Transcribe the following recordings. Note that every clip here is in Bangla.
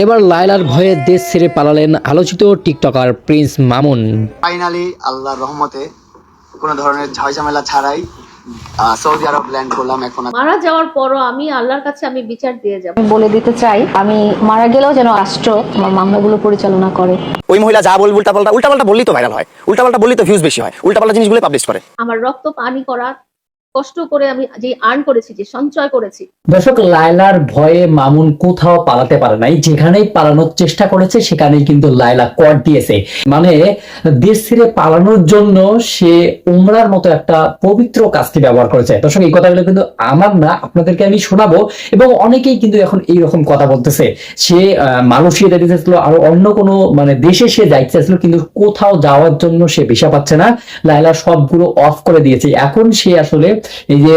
এবার লায়লার ভয়ে দেশ ছেড়ে পালালেন আলোচিত টিকটকার প্রিন্স মামুন। ফাইনালি আল্লাহর রহমতে কোনো ধরনের ঝামেলা ছাড়াই সৌদি আরব ল্যান্ড করলাম। এখন মারা যাওয়ার পরও আমি আল্লাহর কাছে আমি বিচার দিয়ে যাব। আমি বলে দিতে চাই, আমি মারা গেলেও যেন রাষ্ট্র আমার মামলাগুলো পরিচালনা করে। ওই মহিলা যা বলবে উল্টাপাল্টা বললেই তো ভাইরাল হয়, উল্টাপাল্টা বললেই তো ভিউজ বেশি হয়, উল্টাপাল্টা জিনিসগুলো পাবলিশ করে। আমার রক্ত পানি করা কষ্ট করে আমি যে আর্ন করেছি, যে সঞ্চয় করেছি। দর্শক, লায়লার ভয়ে মামুন কোথাও পালাতে পারে নাই, যেখানেই পালানোর চেষ্টা করেছে সেখানেই কিন্তু লায়লা কর দিয়েছে। মানে দেশ ছেড়ে পালানোর জন্য সে উমরার মতো একটা পবিত্র কাজটি ব্যবহার করেছে। দর্শক, এই কথাগুলো কিন্তু আমার না, আপনাদেরকে আমি শোনাবো। এবং অনেকেই কিন্তু এখন এইরকম কথা বলতেছে, সে মালয়েশিয়া যেতে চাইছিল, আর অন্য কোনো দেশে সে যাইতে চাইছিল, কিন্তু কোথাও যাওয়ার জন্য সে ভিসা পাচ্ছে না। লায়লা সবগুলো অফ করে দিয়েছে। এখন সে আসলে এই যে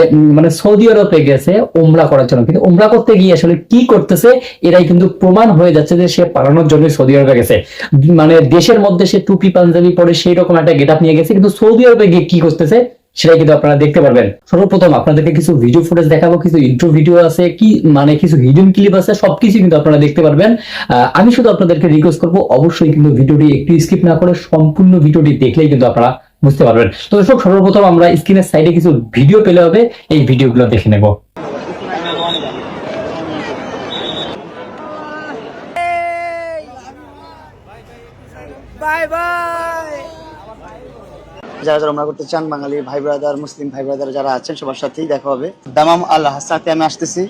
সৌদি আরবে গেছে উমরা করার জন্য, কিন্তু উমরা করতে গিয়ে আসলে কি করতেছে এরাই কিন্তু প্রমাণ হয়ে যাচ্ছে যে সে পালানোর জন্য সৌদি আরবে গেছে। দেশের মধ্যে সে টুপি পাঞ্জাবি পরে সেই রকম একটা গেটআপ নিয়ে গেছে, কিন্তু সৌদি আরবে গিয়ে কি করতেছে সেটাই কিন্তু আপনারা দেখতে পারবেন। সর্বপ্রথম আপনাদেরকে কিছু ভিডিও ফুটেজ দেখাবো, কিছু ইন্ট্রো ভিডিও আছে, কি কিছু হিডেন ক্লিপ আছে, সবকিছু কিন্তু আপনারা দেখতে পারবেন। আমি শুধু আপনাদেরকে রিকোয়েস্ট করবো, অবশ্যই কিন্তু ভিডিওটি একটু স্কিপ না করে সম্পূর্ণ ভিডিওটি দেখলেই কিন্তু আপনারা বুঝতে পারবেন। তো দর্শক, সর্বপ্রথম আমরা স্ক্রিনের সাইডে কিছু ভিডিও পেলে হবে, এই ভিডিওগুলো দেখে নেব। যারা যারা উমরা করতে চান, বাঙালি ভাই ব্রাদার, মুসলিম ভাই ব্রাদার যারা আছেন, সবার সাথেই দেখা হবে। দামাম আল হাসাতে আমি আসতেছি।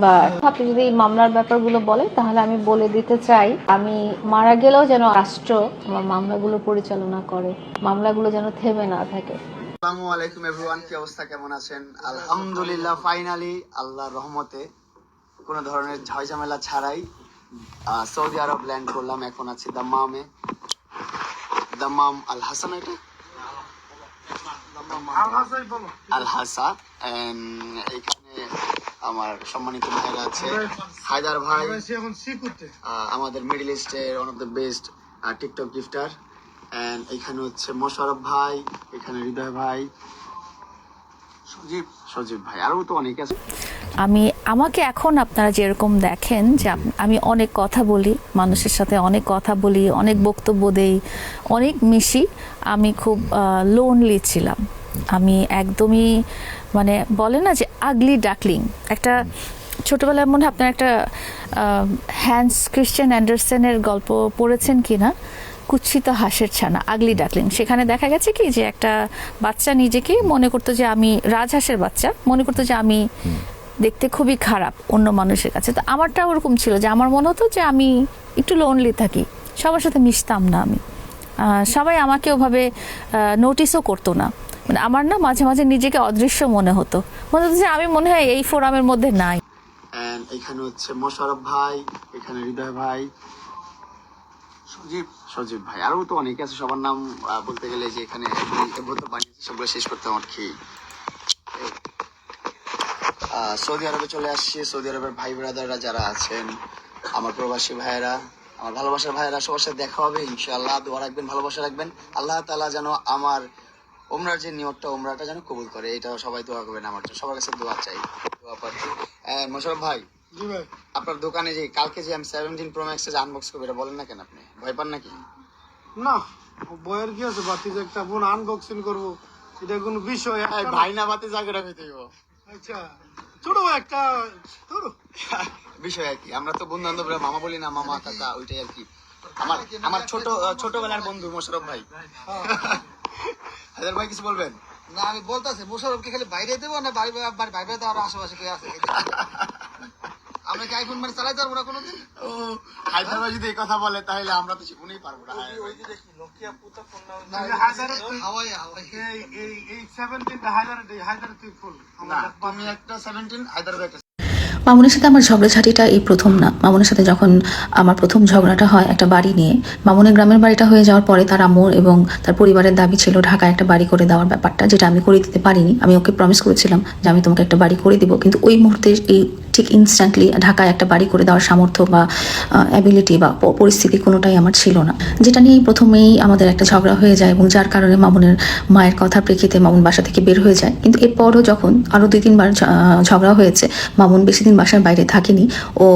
বা আপনি যদি এই মামলার ব্যাপারগুলো বলেন, তাহলে আমি বলে দিতে চাই, আমি মারা গেলেও যেন রাষ্ট্র আমার মামলাগুলো পরিচালনা করে, মামলাগুলো যেন থেমে না থাকে। আসসালামু আলাইকুম এভরিওয়ান, কি অবস্থা, কেমন আছেন? আলহামদুলিল্লাহ, ফাইনালি আল্লাহর রহমতে কোনো ধরনের ঝামেলা ছাড়াই সৌদি আরব ল্যান্ড করলাম। এখন আছি দাম্মামে, দাম্মাম আল হাসান, এটা আল হাসা। এখানে আমার সম্মানিত ভাইরা আছে, হায়দার ভাই, আমাদের মিডল ইস্টের one of the best TikTok gifter. এখানে হচ্ছে মোশারফ ভাই, এখানে হৃদয় ভাই, সজীব ভাই, আরো তো অনেক আছে। আমাকে এখন আপনারা যেরকম দেখেন যে আমি অনেক কথা বলি, মানুষের সাথে অনেক কথা বলি, অনেক বক্তব্য দেই, অনেক মিশি। আমি খুব লোনলি ছিলাম। আমি একদমই বলে না যে আগলি ডাকলিং। একটা ছোটবেলায় মনে হয় আপনার একটা হ্যান্স ক্রিশ্চিয়ান অ্যান্ডারসেনের গল্প পড়েছেন কি না, কুৎসিত হাঁসের ছানা, আগলি ডাকলিং। সেখানে দেখা গেছে কি যে একটা বাচ্চা নিজেকে মনে করতো যে আমি রাজহাঁসের বাচ্চা, মনে করতো যে আমি দেখতে খুবই খারাপ অন্য মানুষের কাছে। তো আমারটা ওরকম ছিল যে আমার মনে হতো যে আমি একটু লোনলি থাকি, সবার সাথে মিশতাম না আমি, সবাই আমাকে ওভাবে নোটিসও করতো না। আমার না মাঝে মাঝে নিজেকে অদৃশ্য মনে হতো যে আমি মনে হয় এই ফোরামের মধ্যে নাই। এখানে হচ্ছে মোশারফ ভাই, এখানে হৃদয় ভাই, সজীব ভাই, আরো তো অনেক আছে। সবার নাম বলতে গেলে যে এখানে বানিয়েছে, সবগুলো শেষ করতে আমার খেয়ে। সৌদি আরবে চলে আসছি। সৌদি আরবের ভাই ব্রাদাররা যারা আছেন, আমার প্রবাসী ভাইয়েরা, আমার ভালোবাসার ভাইয়েরা, সবার সাথে দেখা হবে ইনশাআল্লাহ। দোয়া রাখবেন, ভালোবাসা রাখবেন। আল্লাহ তাআলা যেন আমার উমরার যে নিয়তটা, উমরাটা যেন কবুল করে, এটা সবাই দোয়া করবেন আমার জন্য। সবার কাছে দোয়া চাই, দোয়া পাচ্ছি। মোশারফ ভাই, জি ভাই, আপনার দোকানে যে কালকে যে আমি 17 Pro Max আনবক্স করবো, এটা বলেন না কেন? আপনি ভয় পান নাকি? না, বয়ের কি আছে, বাতিজ একটা ফোন আনবক্সিং করবো, এটা কোনো বিষয়? ভাই না বাতি জায়গাটা পেতে গো। আচ্ছা, ছোট একটা বিষয় আর কি। আমরা তো বন্ধু বান্ধবরা মামা বলি না, মামা কাকা, ওইটাই আর কি। আমার ছোটবেলার বন্ধু মোশারফ ভাই। হায়দার ভাই, কিছু বলবেন? না, আমি বলতেছি মোশারফকে খালি বাইরে দেবো না, বাইরে তো আরো আশেপাশে কে আছে? আমরা কি আইফোন চালাইতে পারবো না কোনোদিন? ও, হায়দার ভাই যদি এই কথা বলে তাহলে আমরা তো জীবনেই পারবো না। আমি একটা 17, হায়দার ভাই একটা। মামুনের সাথে আমার ঝগড়াঝাটিটা এই প্রথম না। মামুনের সাথে যখন আমার প্রথম ঝগড়াটা হয় একটা বাড়ি নিয়ে, মামুনের গ্রামের বাড়িটা হয়ে যাওয়ার পরে তার আম্মুর এবং তার পরিবারের দাবি ছিল ঢাকায় একটা বাড়ি করে দেওয়ার ব্যাপারটা, যেটা আমি করে দিতে পারিনি। আমি ওকে প্রমিস করেছিলাম যে আমি তোমাকে একটা বাড়ি করে দিব, কিন্তু ওই মুহূর্তে ঠিক ইনস্ট্যান্টলি ঢাকায় একটা বাড়ি করে দেওয়ার সামর্থ্য বা অ্যাবিলিটি বা পরিস্থিতি কোনোটাই আমার ছিল না, যেটা নিয়েই প্রথমেই আমাদের একটা ঝগড়া হয়ে যায়, এবং যার কারণে মামুনের মায়ের কথার প্রেক্ষিতে মামুন বাসা থেকে বের হয়ে যায়। কিন্তু এরপরও যখন আরও 2-3 বার ঝগড়া হয়েছে, মামুন বেশি দিন বাসার বাইরে থাকেনি। ও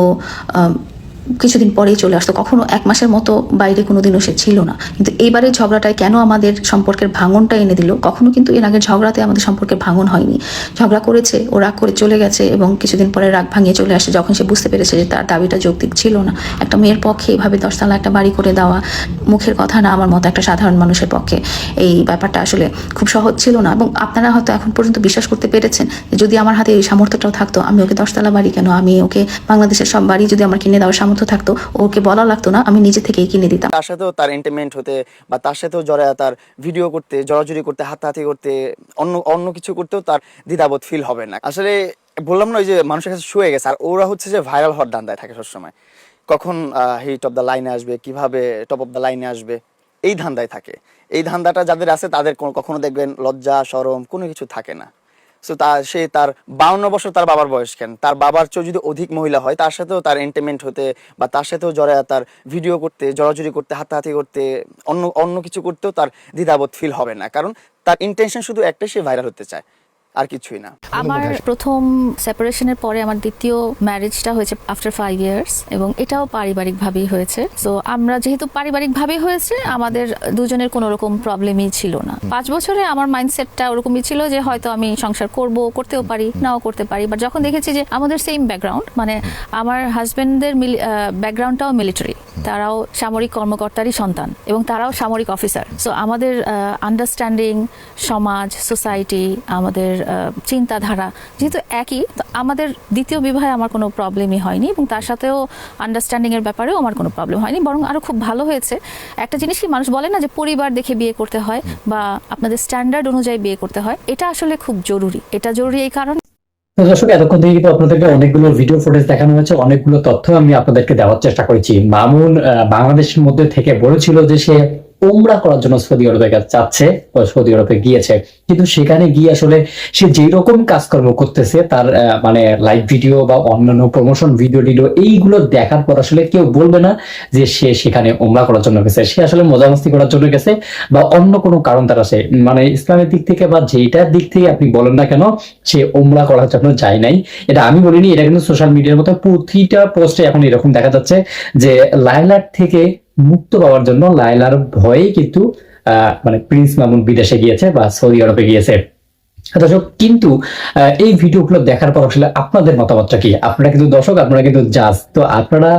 কিছুদিন পরেই চলে আসতো, কখনো 1 মাসের মতো বাইরে কোনোদিনও সে ছিল না। কিন্তু এইবারের ঝগড়াটায় কেন আমাদের সম্পর্কের ভাঙনটা এনে দিল? কখনো কিন্তু এর আগের ঝগড়াতে আমাদের সম্পর্কের ভাঙন হয়নি। ঝগড়া করেছে, ও রাগ করে চলে গেছে এবং কিছুদিন পরে রাগ ভাঙিয়ে চলে আসে যখন সে বুঝতে পেরেছে যে তার দাবিটা যৌক্তিক ছিল না। একটা মেয়ের পক্ষে এভাবে 10 তলা একটা বাড়ি করে দেওয়া মুখের কথা না, আমার মতো একটা সাধারণ মানুষের পক্ষে এই ব্যাপারটা আসলে খুব সহজ ছিল না। এবং আপনারা হয়তো এখন পর্যন্ত বিশ্বাস করতে পেরেছেন যে যদি আমার হাতে এই সামর্থ্যটাও থাকতো, আমি ওকে 10 তলা বাড়ি কেন, আমি ওকে বাংলাদেশের সব বাড়ি যদি আমার কিনে দেওয়ার সামর্থ্য থাকতো, ওকে বলা লাগতো না, আমি নিজে থেকেই কিনে দিতাম। তার সাথেও তার এন্টারটেইনমেন্ট হতে বা তার সাথেও জড়ায় তার ভিডিও করতে, জড়াজড়ি করতে, হাতাহাতি করতে, অন্য কিছু করতেও তার দ্বিধাবোধ ফিল হবে না। আসলে বললাম না, ওই যে মানুষের কাছে শুয়ে গেছে, আর ওরা হচ্ছে যে ভাইরাল হওয়ার ধান্দায় থাকে সবসময়। কখন হিট অফ দ্য লাইনে আসবে, কিভাবে টপ অফ দ্য লাইনে আসবে, এই ধান্দায় থাকে। এই ধান্দাটা যাদের আছে তাদের কখনো দেখবেন লজ্জা শরম কোনো কিছু থাকে না। সো সে তার 52 বছর তার বাবার বয়স কেন, তার বাবার চেয়েও যদি অধিক মহিলা হয় তার সাথেও তার এন্টারটেইনমেন্ট হতে বা তার সাথেও জড়ায় তার ভিডিও করতে, জড়াজড়ি করতে, হাতাহাতি করতে, অন্য কিছু করতেও তার দ্বিধাবোধ ফিল হবে না। কারণ তার ইন্টেনশন শুধু একটাই, সে ভাইরাল হতে চায়, আর কিছুই না। আমার প্রথম সেপারেশনের পরে আমার দ্বিতীয় ম্যারেজটা হয়েছে আফটার 5 ইয়ার্স, এবং এটাও পারিবারিকভাবেই হয়েছে। সো আমরা যেহেতু পারিবারিকভাবেই হয়েছে, আমাদের দুজনের কোনো রকম প্রবলেমই ছিল না। 5 বছরে আমার মাইন্ডসেটটা ওরকমই ছিল যে হয়তো আমি সংসার করতেও পারি, নাও করতে পারি। বাট যখন দেখেছি যে আমাদের সেম ব্যাকগ্রাউন্ড, মানে আমার হাজবেন্ডদের ব্যাকগ্রাউন্ডটাও মিলিটারি, তারাও সামরিক কর্মকর্তারই সন্তান এবং তারাও সামরিক অফিসার। সো আমাদের আন্ডারস্ট্যান্ডিং, সমাজ, সোসাইটি, আমাদের চিন্তাধারা যেহেতু একই, তো আমাদের দ্বিতীয় বিবাহে আমার কোনো প্রবলেমই হয়নি, এবং তার সাথেও আন্ডারস্ট্যান্ডিং এর ব্যাপারেও আমার কোনো প্রবলেম হয়নি, বরং আরো খুব ভালো হয়েছে। একটা জিনিস কি মানুষ বলে না যে পরিবার দেখে বিয়ে করতে হয় বা আপনাদের স্ট্যান্ডার্ড অনুযায়ী বিয়ে করতে হয়, এটা আসলে খুব জরুরি। এটা জরুরি এই কারণে। তো দর্শক, এতক্ষণ থেকে কিন্তু আপনাদেরকে অনেকগুলো ভিডিও ফুটেজ দেখানো হয়েছে, অনেকগুলো তথ্য আমি আপনাদেরকে দেওয়ার চেষ্টা করেছি। মামুন বাংলাদেশের মধ্যে থেকে বলেছিল যে সে উমরা করার জন্য সৌদি আরবে যাচ্ছে, সৌদি আরবে গিয়েছে, কিন্তু সেখানে গিয়ে আসলে সে যেই রকম কাজকর্ম করতেছে, তার মানে লাইভ ভিডিও বা অন্যান্য প্রমোশন ভিডিও এইগুলো দেখার পর আসলে কেউ বলবে না যে সে সেখানে উমরা করার জন্য গেছে। সে আসলে মজামস্তি করার জন্য গেছে বা অন্য কোনো কারণ তার আছে, মানে ইসলামের দিক থেকে বা যেটার দিক থেকে আপনি বলেন না কেন, সে উমরা করার জন্য যায় নাই। এটা আমি বলিনি, এটা কিন্তু সোশ্যাল মিডিয়ার মতো প্রতিটা পোস্টে এখন এরকম দেখা যাচ্ছে যে লায়লার থেকে মুক্ত পাওয়ার জন্য, লায়লার ভয়ে কিন্তু মানে প্রিন্স মামুন বিদেশে গিয়েছে বা সৌদি আরবে গিয়েছে। দর্শক, কিন্তু এই ভিডিওগুলো দেখার পর আসলে আপনাদের মতামতটা কি? আপনারা কিন্তু দর্শক, আপনারা কিন্তু জাজ, তো আপনারা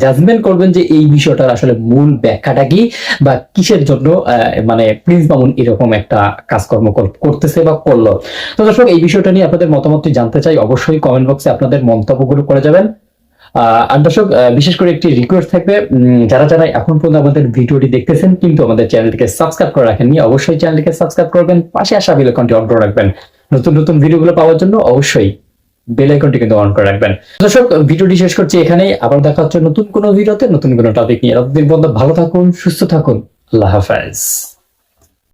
জাজমেন্ট করবেন যে এই বিষয়টার আসলে মূল ব্যাখ্যাটা কি বা কিসের জন্য মানে প্রিন্স মামুন এরকম একটা কাজকর্ম করতেছে বা করলো। তো দর্শক, এই বিষয়টা নিয়ে আপনাদের মতামতটি জানতে চাই, অবশ্যই কমেন্ট বক্সে আপনাদের মন্তব্যগুলো করে যাবেন। আর দর্শক, বিশেষ করে একটি রিকোয়েস্ট থাকবে, যারা যারা এখন পর্যন্ত আমাদের ভিডিওটি দেখতেছেন কিন্তু আমাদের চ্যানেলটিকে সাবস্ক্রাইব করে রাখেননি, অবশ্যই চ্যানেলটিকে সাবস্ক্রাইব করবেন, পাশে আসা বেল আইকনটি অন করে রাখবেন। নতুন নতুন ভিডিওগুলো পাওয়ার জন্য অবশ্যই বেল আইকনটি কিন্তু অন করে রাখবেন। দর্শক, ভিডিওটি শেষ করছি এখানেই, আবার দেখা হচ্ছে নতুন কোনো ভিডিওতে, নতুন কোনো টপিক নিয়ে। ততদিন পর্যন্ত ভালো থাকুন, সুস্থ থাকুন, আল্লাহ হাফেজ।